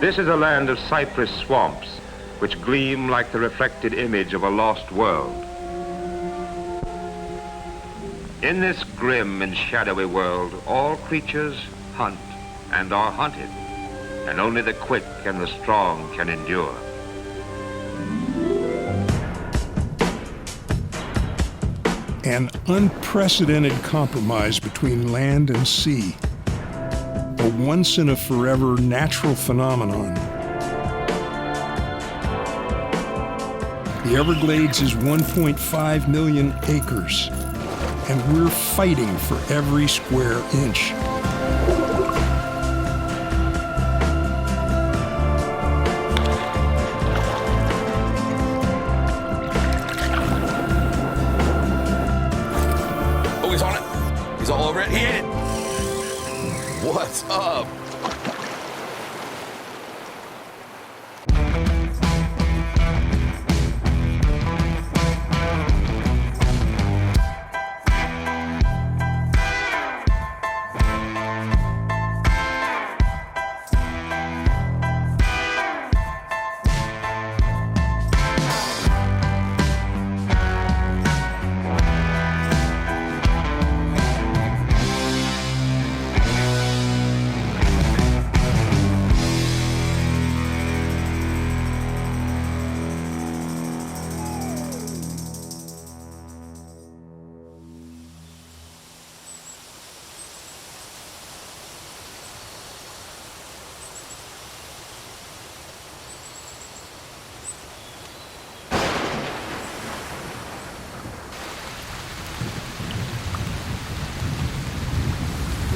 This is a land of cypress swamps, which gleam like the reflected image of a lost world. In this grim and shadowy world, all creatures hunt and are hunted, and only the quick and the strong can endure. An unprecedented compromise between land and sea. A once-in-a-forever natural phenomenon. The Everglades is 1.5 million acres, and we're fighting for every square inch. Oh, he's on it. He's all over it. He hit it. What's up?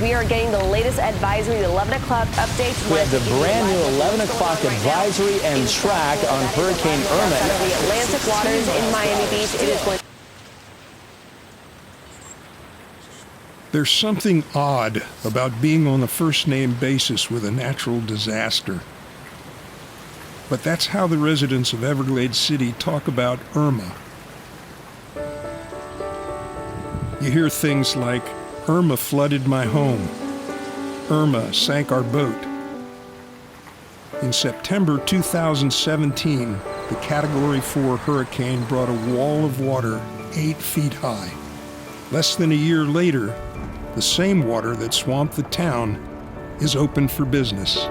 We are getting the latest advisory, the 11 o'clock updates. We have the brand new 11 o'clock advisory and track on Hurricane Irma. The Atlantic waters in Miami Beach. It is going. There's something odd about being on a first-name basis with a natural disaster. But that's how the residents of Everglades City talk about Irma. You hear things like, Irma flooded my home. Irma sank our boat. In September 2017, the Category 4 hurricane brought a wall of water 8 feet high. Less than a year later, the same water that swamped the town is open for business.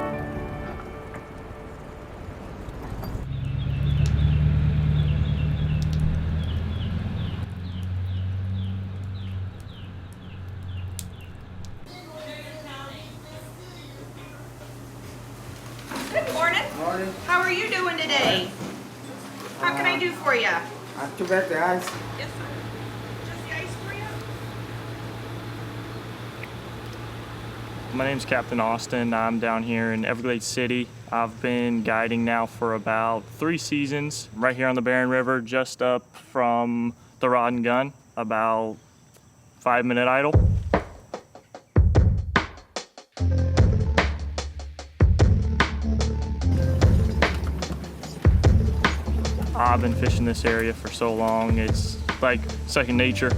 Good morning. Morning. How are you doing today? How can I do for you? Not too bad, the ice. Yes, sir. Just the ice for you? My name's Captain Austin. I'm down here in Everglades City. I've been guiding now for about 3 seasons, right here on the Barron River, just up from the Rod and Gun, about 5-minute idle. I've been fishing this area for so long, it's like second nature.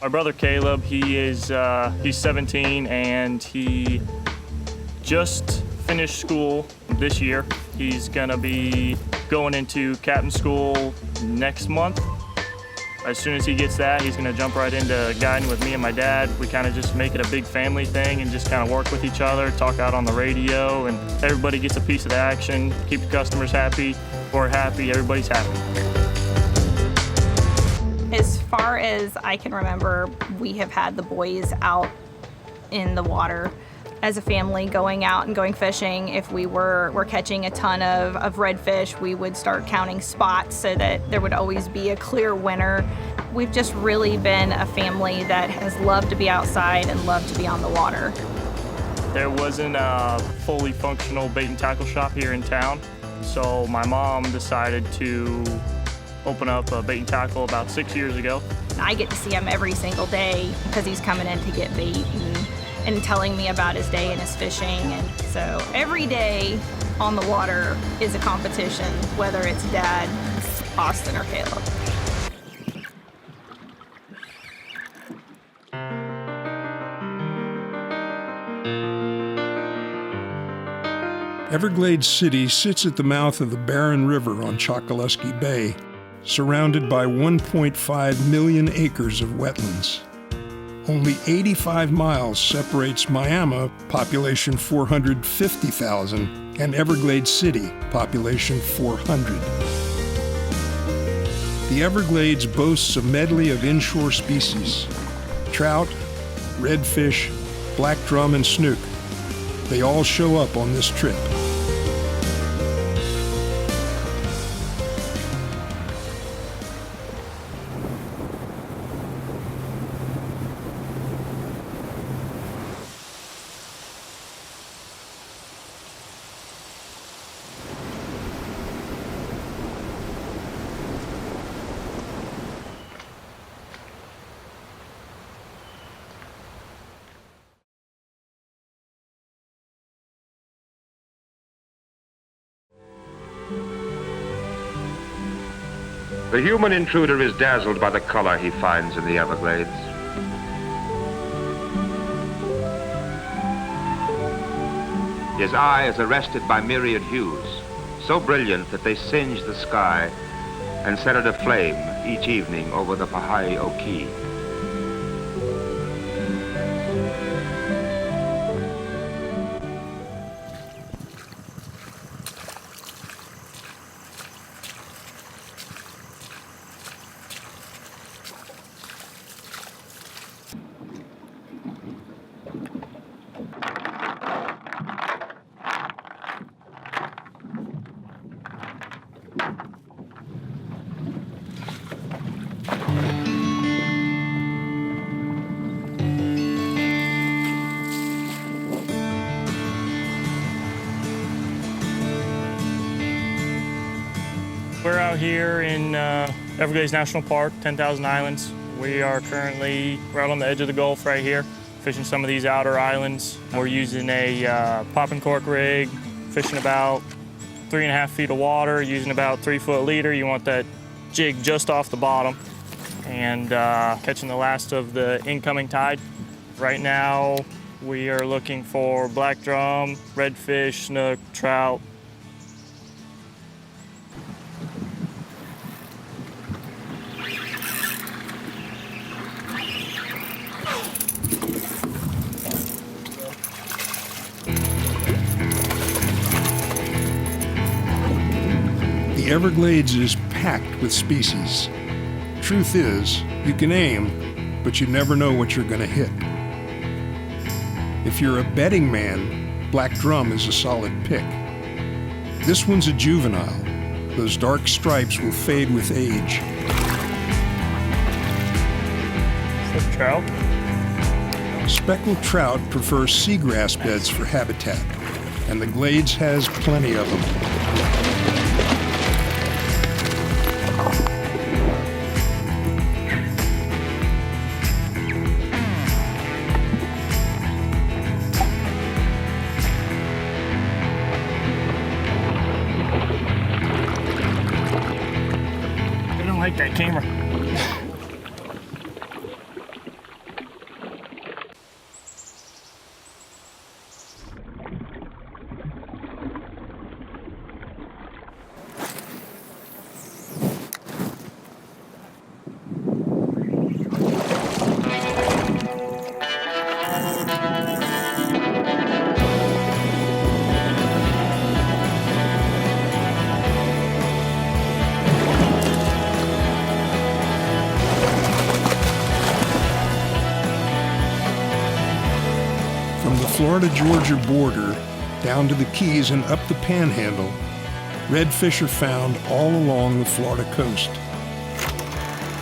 My brother Caleb, he's 17 and he just finished school this year. He's gonna be going into captain school next month. As soon as he gets that, he's gonna jump right into guiding with me and my dad. We kind of just make it a big family thing and just kind of work with each other, talk out on the radio, and everybody gets a piece of the action, keep the customers happy. We're happy, everybody's happy. As far as I can remember, we have had the boys out in the water as a family, going out and going fishing. If we're catching a ton of redfish, we would start counting spots so that there would always be a clear winner. We've just really been a family that has loved to be outside and loved to be on the water. There wasn't a fully functional bait and tackle shop here in town, so my mom decided to open up a bait and tackle about 6 years ago. I get to see him every single day because he's coming in to get bait and telling me about his day and his fishing. And so every day on the water is a competition, whether it's Dad, Austin, or Caleb. Everglades City sits at the mouth of the Barren River on Chokoloskee Bay, surrounded by 1.5 million acres of wetlands. Only 85 miles separates Miami, population 450,000, and Everglades City, population 400. The Everglades boasts a medley of inshore species: trout, redfish, black drum, and snook. They all show up on this trip. The human intruder is dazzled by the color he finds in the Everglades. His eye is arrested by myriad hues, so brilliant that they singe the sky and set it aflame each evening over the Paha'i Key. We're out here in Everglades National Park, 10,000 islands. We are currently right on the edge of the Gulf right here, fishing some of these outer islands. We're using a pop and cork rig, fishing about 3.5 feet of water, using about 3-foot leader. You want that jig just off the bottom, and catching the last of the incoming tide. Right now, we are looking for black drum, redfish, snook, trout. The Everglades is packed with species. Truth is, you can aim, but you never know what you're going to hit. If you're a betting man, black drum is a solid pick. This one's a juvenile. Those dark stripes will fade with age. Slip trout. Speckled trout prefer seagrass beds for habitat, and the Glades has plenty of them. I don't like that camera. From the Florida-Georgia border down to the Keys and up the Panhandle, redfish are found all along the Florida coast.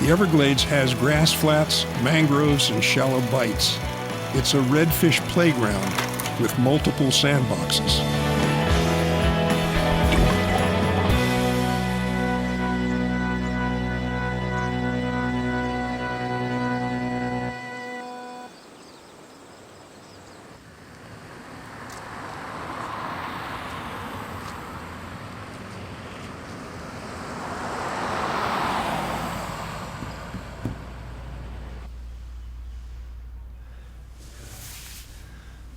The Everglades has grass flats, mangroves, and shallow bights. It's a redfish playground with multiple sandboxes.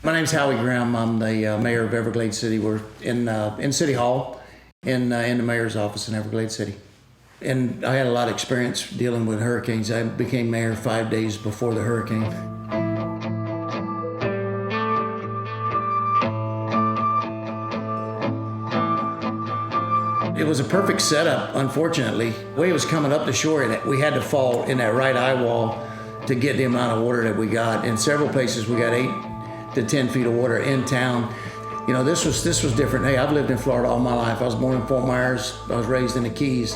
I'm My name's Howie Graham. I'm the mayor of Everglades City. We're in City Hall, in the mayor's office in Everglades City. And I had a lot of experience dealing with hurricanes. I became mayor 5 days before the hurricane. It was a perfect setup, unfortunately. The way it was coming up the shore, we had to fall in that right eye wall to get the amount of water that we got. In several places, we got 8 to 10 feet of water in town. You know, this was different. Hey, I've lived in Florida all my life. I was born in Fort Myers. I was raised in the Keys.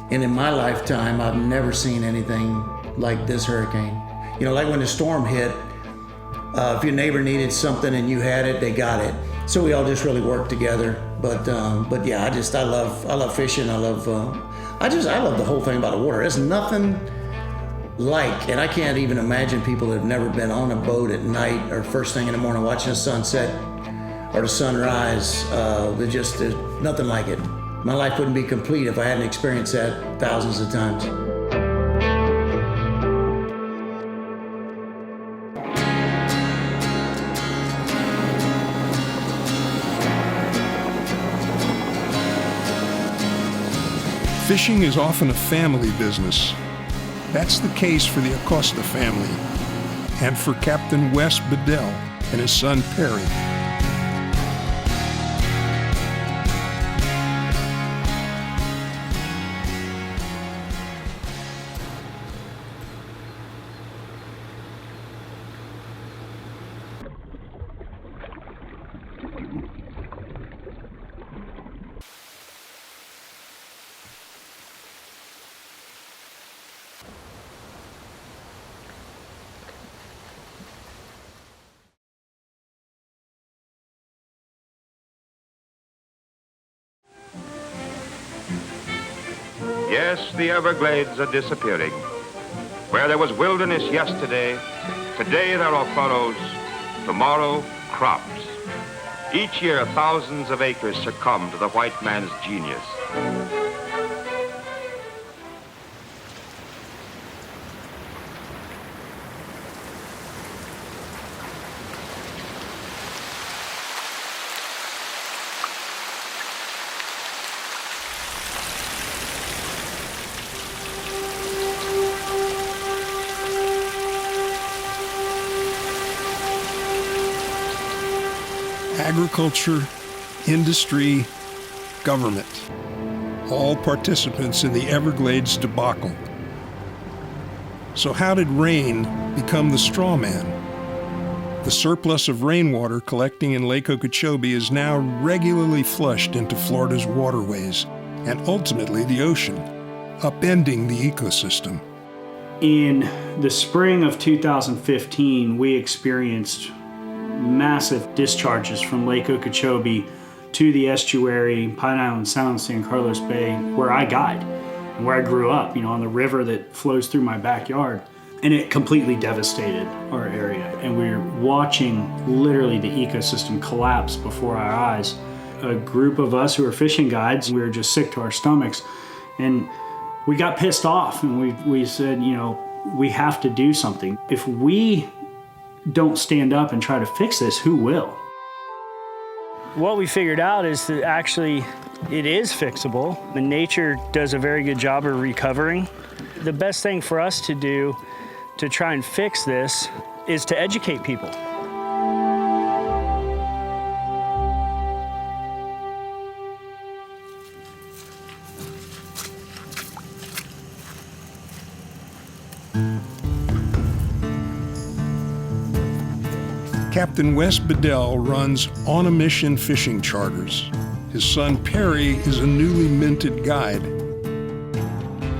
And in my lifetime, I've never seen anything like this hurricane. You know, like when the storm hit, if your neighbor needed something and you had it, they got it. So we all just really worked together. But yeah, I love fishing. I love the whole thing about the water. There's nothing like, and I can't even imagine people that have never been on a boat at night or first thing in the morning watching the sunset or the sunrise. There's nothing like it. My life wouldn't be complete if I hadn't experienced that thousands of times. Fishing is often a family business. That's the case for the Acosta family and for Captain Wes Bedell and his son Perry. Yes, the Everglades are disappearing. Where there was wilderness yesterday, today there are furrows, tomorrow crops. Each year, thousands of acres succumb to the white man's genius. Agriculture, industry, government, all participants in the Everglades debacle. So how did rain become the straw man? The surplus of rainwater collecting in Lake Okeechobee is now regularly flushed into Florida's waterways and ultimately the ocean, upending the ecosystem. In the spring of 2015, we experienced massive discharges from Lake Okeechobee to the estuary, Pine Island Sound, San Carlos Bay, where I guide and where I grew up, on the river that flows through my backyard. And it completely devastated our area. And we were watching literally the ecosystem collapse before our eyes. A group of us who were fishing guides, we were just sick to our stomachs. And we got pissed off and we said, we have to do something. If we don't stand up and try to fix this, who will? What we figured out is that actually it is fixable. And nature does a very good job of recovering. The best thing for us to do to try and fix this is to educate people. Captain Wes Bedell runs On a Mission fishing charters. His son Perry is a newly minted guide.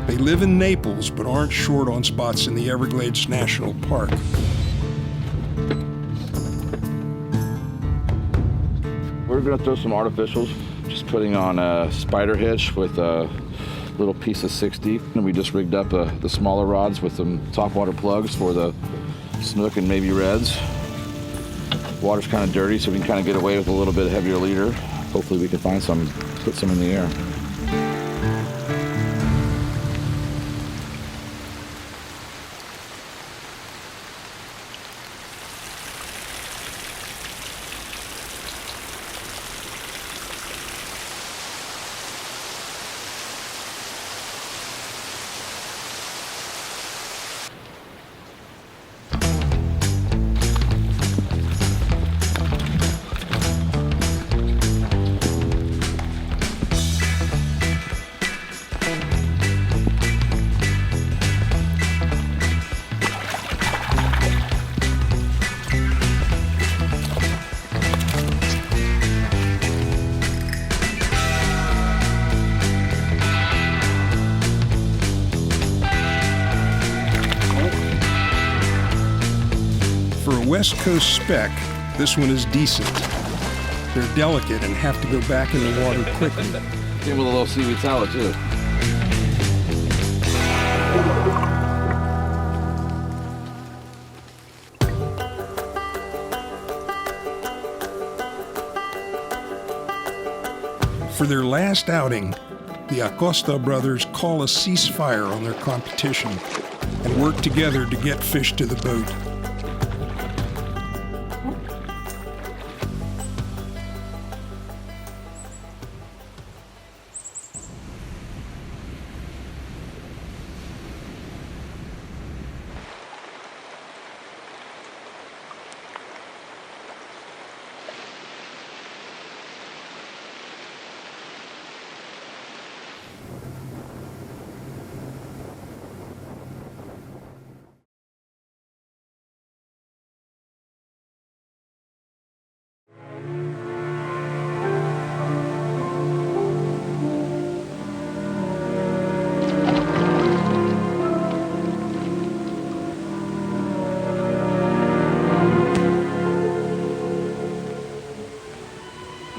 They live in Naples but aren't short on spots in the Everglades National Park. We're going to throw some artificials, just putting on a spider hitch with a little piece of 6 deep. And we just rigged up the smaller rods with some topwater plugs for the snook and maybe reds. Water's kind of dirty, so we can kind of get away with a little bit heavier leader. Hopefully we can find some, put some in the air. West Coast speck, this one is decent. They're delicate and have to go back in the water quickly. Came with a little seaweed salad, too. For their last outing, the Acosta brothers call a ceasefire on their competition and work together to get fish to the boat.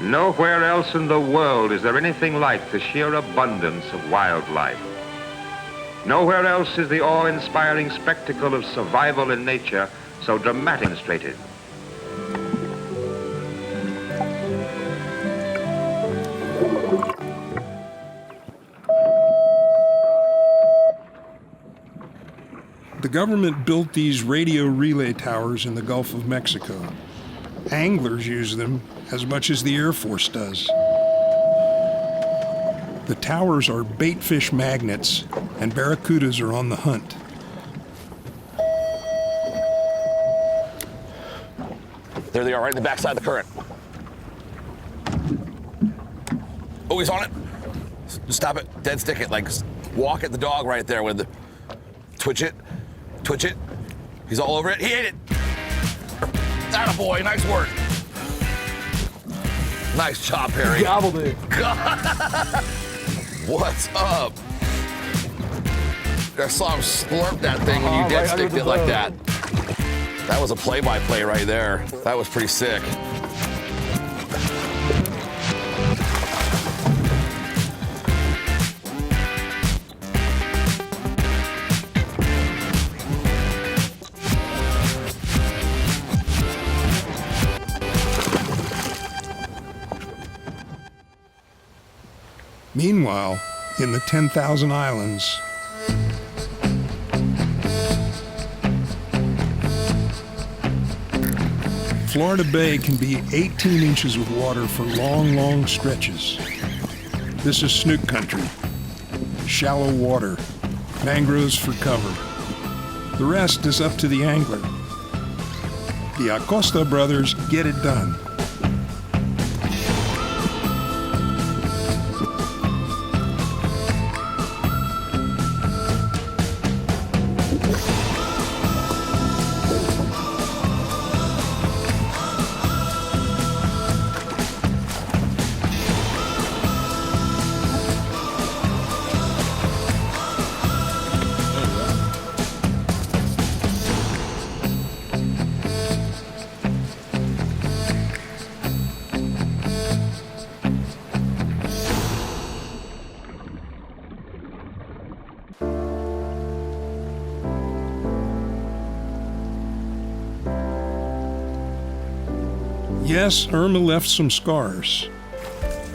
Nowhere else in the world is there anything like the sheer abundance of wildlife. Nowhere else is the awe-inspiring spectacle of survival in nature so dramatically demonstrated. The government built these radio relay towers in the Gulf of Mexico. Anglers use them as much as the Air Force does. The towers are bait fish magnets, and barracudas are on the hunt. There they are, right in the backside of the current. Oh, he's on it. Just stop it, dead stick it, like walk at the dog right there with the, twitch it. He's all over it, he ate it. Attaboy, nice work. Nice job, Harry. Gobbled it. What's up? I saw him slurp that thing when you dead sticked it like that. That was a play-by-play right there. That was pretty sick. Meanwhile, in the 10,000 Islands, Florida Bay can be 18 inches of water for long, long stretches. This is snook country, shallow water, mangroves for cover. The rest is up to the angler. The Acosta brothers get it done. Yes, Irma left some scars.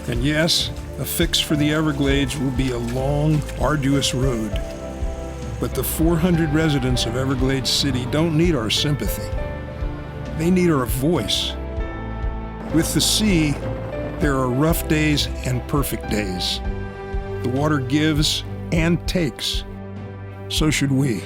And yes, a fix for the Everglades will be a long, arduous road. But the 400 residents of Everglades City don't need our sympathy. They need our voice. With the sea, there are rough days and perfect days. The water gives and takes. So should we.